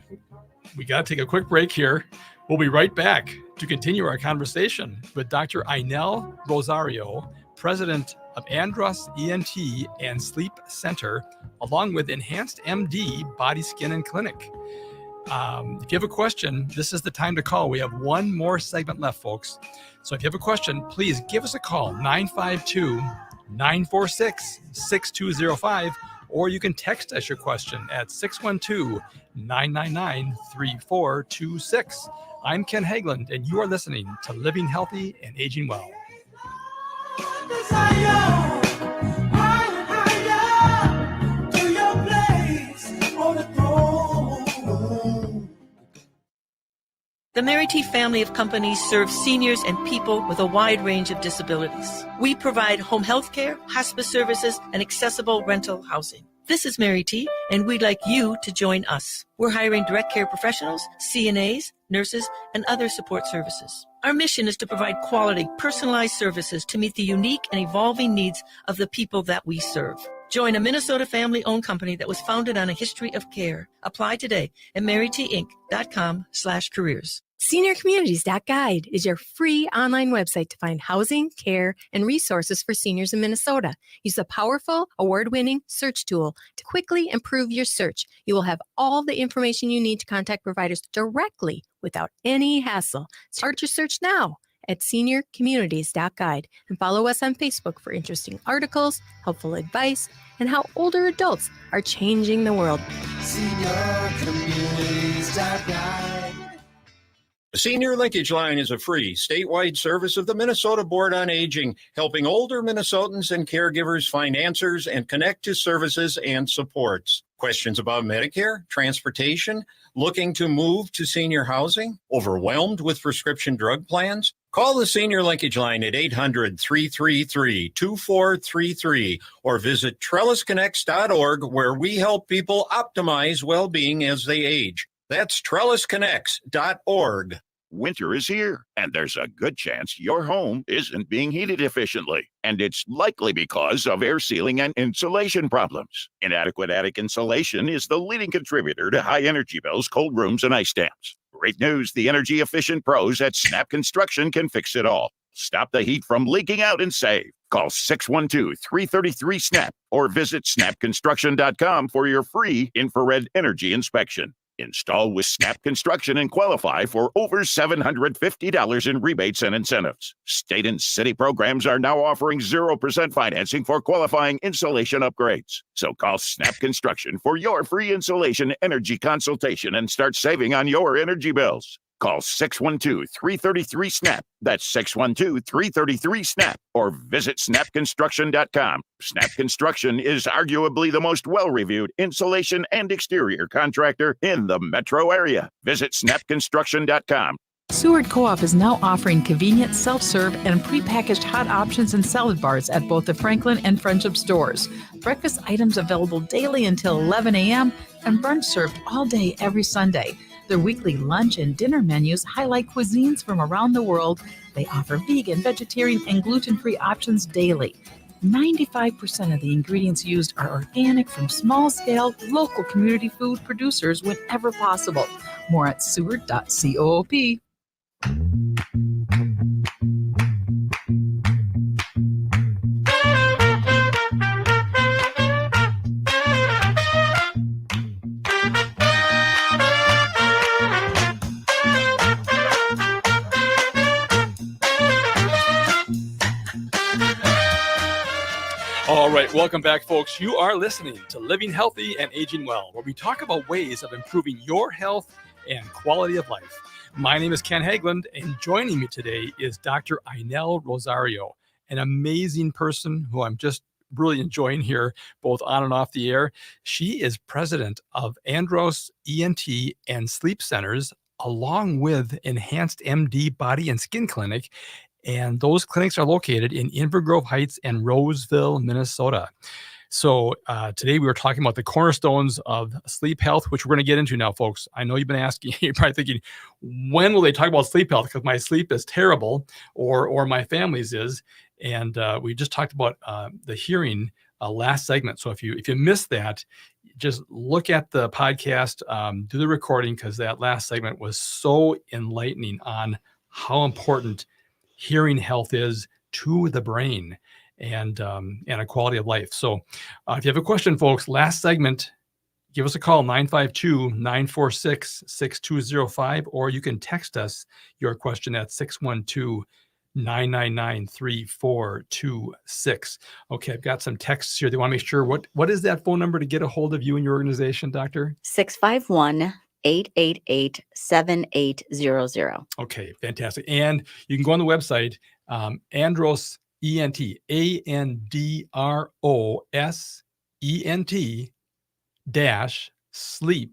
We got to take a quick break here. We'll be right back to continue our conversation with Dr. Ainel Rosario, president of Andros ENT and Sleep Center, along with Enhanced MD Body, Skin, and Clinic. If you have a question, this is the time to call. We have one more segment left, folks. So if you have a question, please give us a call, 952-946-6205, or you can text us your question at 612-999-3426. I'm Ken Hageland, and you are listening to Living Healthy and Aging Well. To your place on the throne. The Mary T family of companies serves seniors and people with a wide range of disabilities. We provide home health care, hospice services, and accessible rental housing. This is Mary T, and we'd like you to join us. We're hiring direct care professionals, CNAs, nurses, and other support services. Our mission is to provide quality, personalized services to meet the unique and evolving needs of the people that we serve. Join a Minnesota family-owned company that was founded on a history of care. Apply today at marytinc.com/careers. SeniorCommunities.guide is your free online website to find housing, care, and resources for seniors in Minnesota. Use the powerful, award-winning search tool to quickly improve your search. You will have all the information you need to contact providers directly without any hassle. Start your search now at SeniorCommunities.guide and follow us on Facebook for interesting articles, helpful advice, and how older adults are changing the world. SeniorCommunities.guide. The Senior Linkage Line is a free statewide service of the Minnesota Board on Aging, helping older Minnesotans and caregivers find answers and connect to services and supports. Questions about Medicare, transportation, looking to move to senior housing, overwhelmed with prescription drug plans? Call the Senior Linkage Line at 800-333-2433 or visit trellisconnects.org, where we help people optimize well-being as they age. That's trellisconnects.org. Winter is here, and there's a good chance your home isn't being heated efficiently. And it's likely because of air sealing and insulation problems. Inadequate attic insulation is the leading contributor to high energy bills, cold rooms, and ice dams. Great news, the energy-efficient pros at Snap Construction can fix it all. Stop the heat from leaking out and save. Call 612-333-SNAP or visit snapconstruction.com for your free infrared energy inspection. Install with Snap Construction and qualify for over $750 in rebates and incentives. State and city programs are now offering 0% financing for qualifying insulation upgrades. So call Snap Construction for your free insulation energy consultation and start saving on your energy bills. Call 612-333-SNAP. That's 612-333-SNAP. Or visit snapconstruction.com. Snap Construction is arguably the most well-reviewed insulation and exterior contractor in the metro area. Visit snapconstruction.com. Seward Co-op is now offering convenient self-serve and prepackaged hot options and salad bars at both the Franklin and Friendship stores. Breakfast items available daily until 11 a.m. and brunch served all day every Sunday. Their weekly lunch and dinner menus highlight cuisines from around the world. They offer vegan, vegetarian, and gluten-free options daily. 95% of the ingredients used are organic from small-scale, local community food producers whenever possible. More at seward.coop. All right, welcome back, folks. You are listening to Living Healthy and Aging Well, where we talk about ways of improving your health and quality of life. My name is Ken Haglund, and joining me today is Dr. Inel Rosario, an amazing person who I'm just really enjoying here, both on and off the air. She is president of Andros ENT and Sleep Centers, along with Enhanced MD Body and Skin Clinic. And those clinics are located in Inver Grove Heights and Roseville, Minnesota. So today we were talking about the cornerstones of sleep health, which we're going to get into now, folks. I know you've been asking, you're probably thinking, when will they talk about sleep health? Because my sleep is terrible, or my family's is. And we just talked about the hearing last segment. So if you missed that, just look at the podcast, do the recording, because that last segment was so enlightening on how important hearing health is to the brain and a quality of life. So if you have a question, folks, last segment, give us a call, 952-946-6205, or you can text us your question at 612-999-3426. Okay, I've got some texts here. They want to make sure, what is that phone number to get a hold of you and your organization, Doctor? 651-888-7800. Okay, fantastic. And you can go on the website, Andros ENT, ANDROS ENT -sleep.com.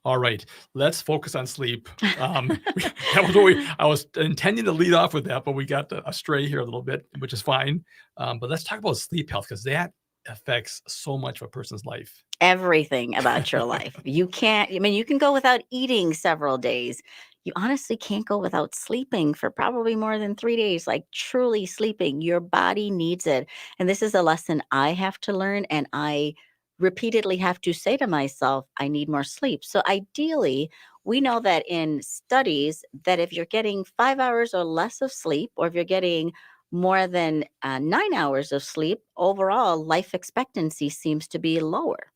All right, let's focus on sleep. That was what I was intending to lead off with that, but we got astray here a little bit, which is fine. But let's talk about sleep health because that affects so much of a person's life. Everything about your life. You can't, I mean, you can go without eating several days. You honestly can't go without sleeping for probably more than 3 days, like truly sleeping. Your body needs it. And this is a lesson I have to learn. And I repeatedly have to say to myself, I need more sleep. So ideally, we know that in studies that if you're getting 5 hours or less of sleep, or if you're getting more than 9 hours of sleep, overall life expectancy seems to be lower.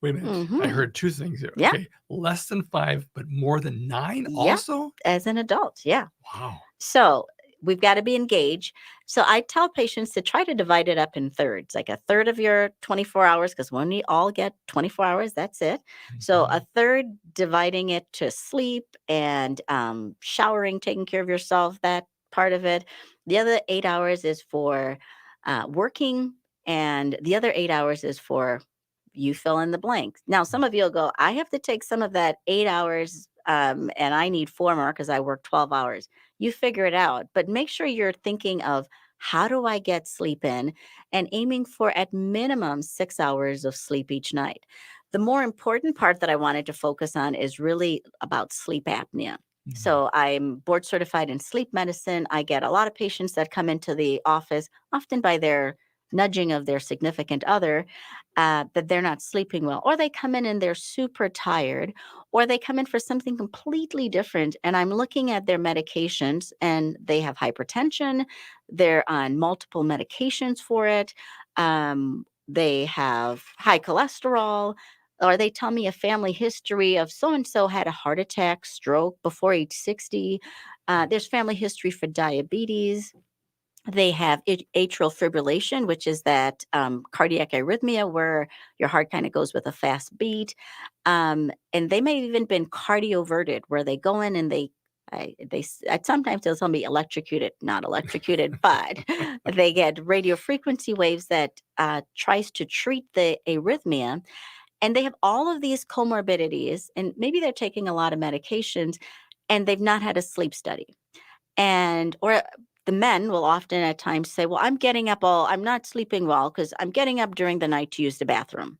Wait a minute. I heard two things here. Yeah. Okay. Less than 5, but more than 9 Yeah, also? as an adult. Yeah. Wow. So we've got to be engaged. So I tell patients to try to divide it up in thirds, like a third of your 24 hours, because when we all get 24 hours, that's it. So a third dividing it to sleep and showering, taking care of yourself, that part of it. The other 8 hours is for working, and the other 8 hours is for you fill in the blanks. Now, some of you will go, I have to take some of that 8 hours and I need 4 more because I work 12 hours. You figure it out, but make sure you're thinking of how do I get sleep in and aiming for at minimum 6 hours of sleep each night. The more important part that I wanted to focus on is really about sleep apnea. So I'm board certified in sleep medicine. I get a lot of patients that come into the office, often by their nudging of their significant other, that they're not sleeping well, or they come in and they're super tired, or they come in for something completely different. And I'm looking at their medications and they have hypertension. They're on multiple medications for it. They have high cholesterol, or they tell me a family history of so-and-so had a heart attack, stroke before age 60. There's family history for diabetes. They have atrial fibrillation, which is that cardiac arrhythmia where your heart kind of goes with a fast beat. And they may have even been cardioverted, where they go in and sometimes they'll tell me electrocuted, not electrocuted, but they get radio frequency waves that tries to treat the arrhythmia. And they have all of these comorbidities, and maybe they're taking a lot of medications, and they've not had a sleep study. Or the men will often at times say, well, I'm not sleeping well because I'm getting up during the night to use the bathroom.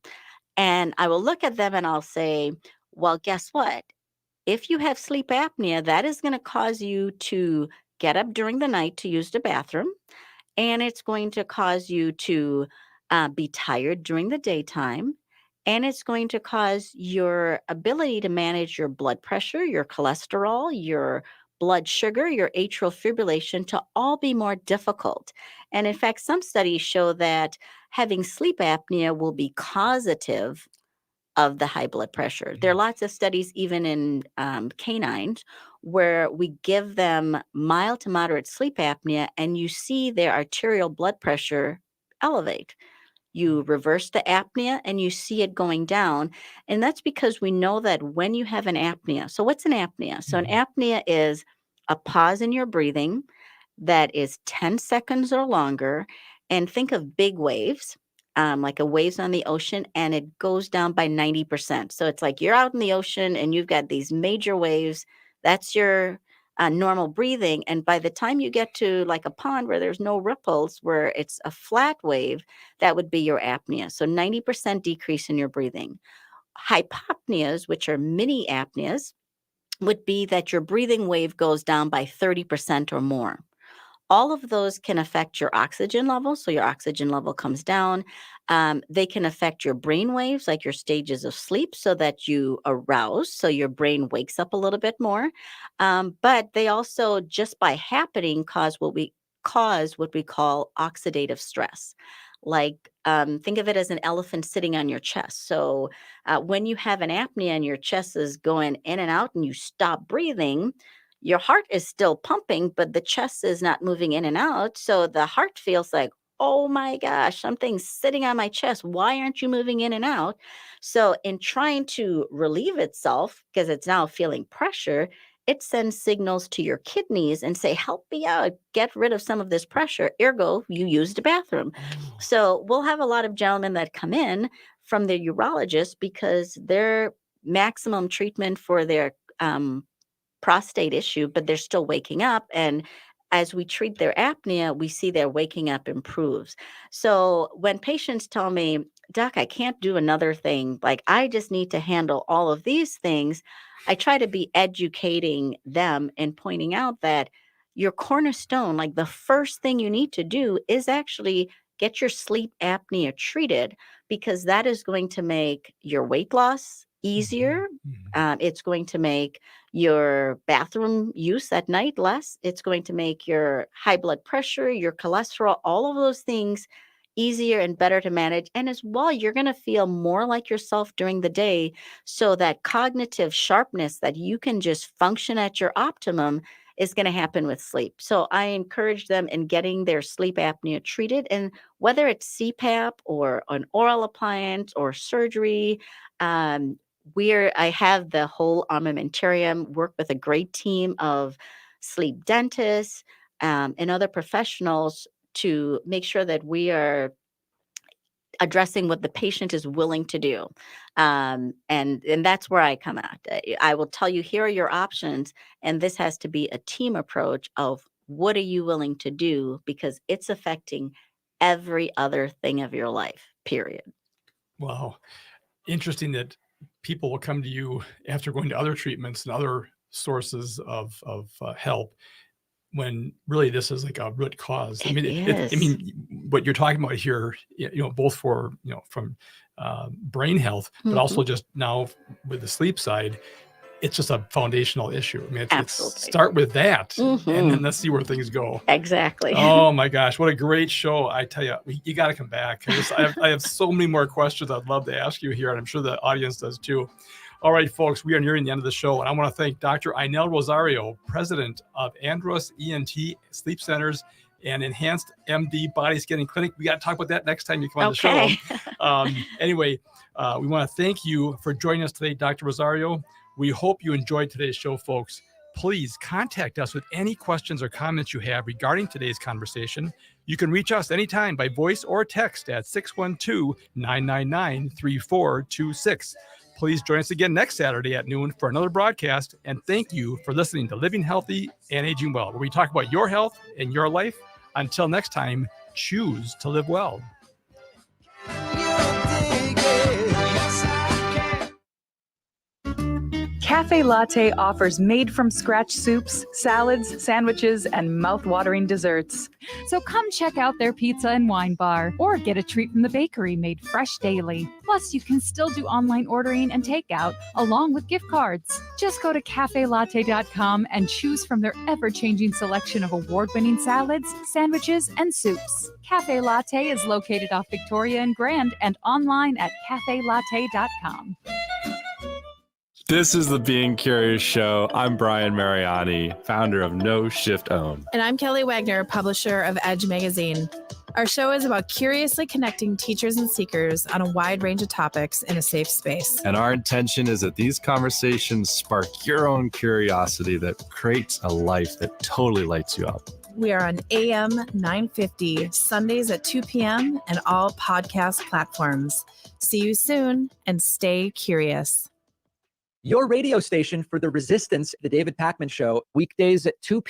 And I will look at them and I'll say, well, guess what? If you have sleep apnea, that is going to cause you to get up during the night to use the bathroom. And it's going to cause you to be tired during the daytime. And it's going to cause your ability to manage your blood pressure, your cholesterol, your blood sugar, your atrial fibrillation to all be more difficult. And in fact, some studies show that having sleep apnea will be causative of the high blood pressure. There are lots of studies, even in canines, where we give them mild to moderate sleep apnea, and you see their arterial blood pressure elevate. You reverse the apnea and you see it going down. And that's because we know that when you have an apnea, so what's an apnea? So an apnea is a pause in your breathing that is 10 seconds or longer. And think of big waves, like a waves on the ocean, and it goes down by 90%. So it's like you're out in the ocean and you've got these major waves. That's your normal breathing. And by the time you get to like a pond where there's no ripples, where it's a flat wave, that would be your apnea. So 90% decrease in your breathing. Hypopneas, which are mini apneas, would be that your breathing wave goes down by 30% or more. All of those can affect your oxygen level. So your oxygen level comes down. They can affect your brain waves, like your stages of sleep, so that you arouse. So your brain wakes up a little bit more. But they also, just by happening, cause what we call oxidative stress. Like think of it as an elephant sitting on your chest. So when you have an apnea and your chest is going in and out and you stop breathing, your heart is still pumping, but the chest is not moving in and out. So the heart feels like, oh my gosh, something's sitting on my chest. Why aren't you moving in and out? So in trying to relieve itself, because it's now feeling pressure, it sends signals to your kidneys and say, help me out, get rid of some of this pressure. Ergo, you use the bathroom. So we'll have a lot of gentlemen that come in from the urologist because they're maximum treatment for their prostate issue, but they're still waking up. And as we treat their apnea, we see their waking up improves. So when patients tell me, Doc, I can't do another thing, like I just need to handle all of these things, I try to be educating them and pointing out that your cornerstone, like the first thing you need to do is actually get your sleep apnea treated, because that is going to make your weight loss easier. It's going to make your bathroom use at night less. It's going to make your high blood pressure, your cholesterol, all of those things easier and better to manage. And as well, you're going to feel more like yourself during the day, so that cognitive sharpness that you can just function at your optimum is going to happen with sleep. So I encourage them in getting their sleep apnea treated, and whether it's CPAP or an oral appliance or surgery, I have the whole armamentarium, work with a great team of sleep dentists and other professionals to make sure that we are addressing what the patient is willing to do. And that's where I come at. I will tell you, here are your options. And this has to be a team approach of what are you willing to do, because it's affecting every other thing of your life, period. Wow. Interesting that people will come to you after going to other treatments and other sources of help, when really this is like a root cause. I mean, what you're talking about here, both for, from brain health, but also just now with the sleep side, it's just a foundational issue. I mean, it's start with that, and then let's see where things go. Exactly. Oh my gosh, what a great show. I tell you, you got to come back. I have so many more questions I'd love to ask you here, and I'm sure the audience does too. All right, folks, we are nearing the end of the show, and I want to thank Dr. Inel Rosario, president of Andros ENT Sleep Centers and Enhanced MD Body Scanning Clinic. We got to talk about that next time you come on the show. Anyway, we want to thank you for joining us today, Dr. Rosario. We hope you enjoyed today's show, folks. Please contact us with any questions or comments you have regarding today's conversation. You can reach us anytime by voice or text at 612-999-3426. Please join us again next Saturday at noon for another broadcast. And thank you for listening to Living Healthy and Aging Well, where we talk about your health and your life. Until next time, choose to live well. Cafe Latte offers made-from-scratch soups, salads, sandwiches, and mouth-watering desserts. So come check out their pizza and wine bar, or get a treat from the bakery made fresh daily. Plus, you can still do online ordering and takeout, along with gift cards. Just go to cafelatte.com and choose from their ever-changing selection of award-winning salads, sandwiches, and soups. Cafe Latte is located off Victoria and Grand and online at cafelatte.com. This is the Being Curious Show. I'm Brian Mariani, founder of No Shift Own. And I'm Kelly Wagner, publisher of Edge Magazine. Our show is about curiously connecting teachers and seekers on a wide range of topics in a safe space. And our intention is that these conversations spark your own curiosity that creates a life that totally lights you up. We are on AM 950, Sundays at 2 p.m. and all podcast platforms. See you soon, and stay curious. Your radio station for the Resistance, the David Pakman Show, weekdays at 2 p.m.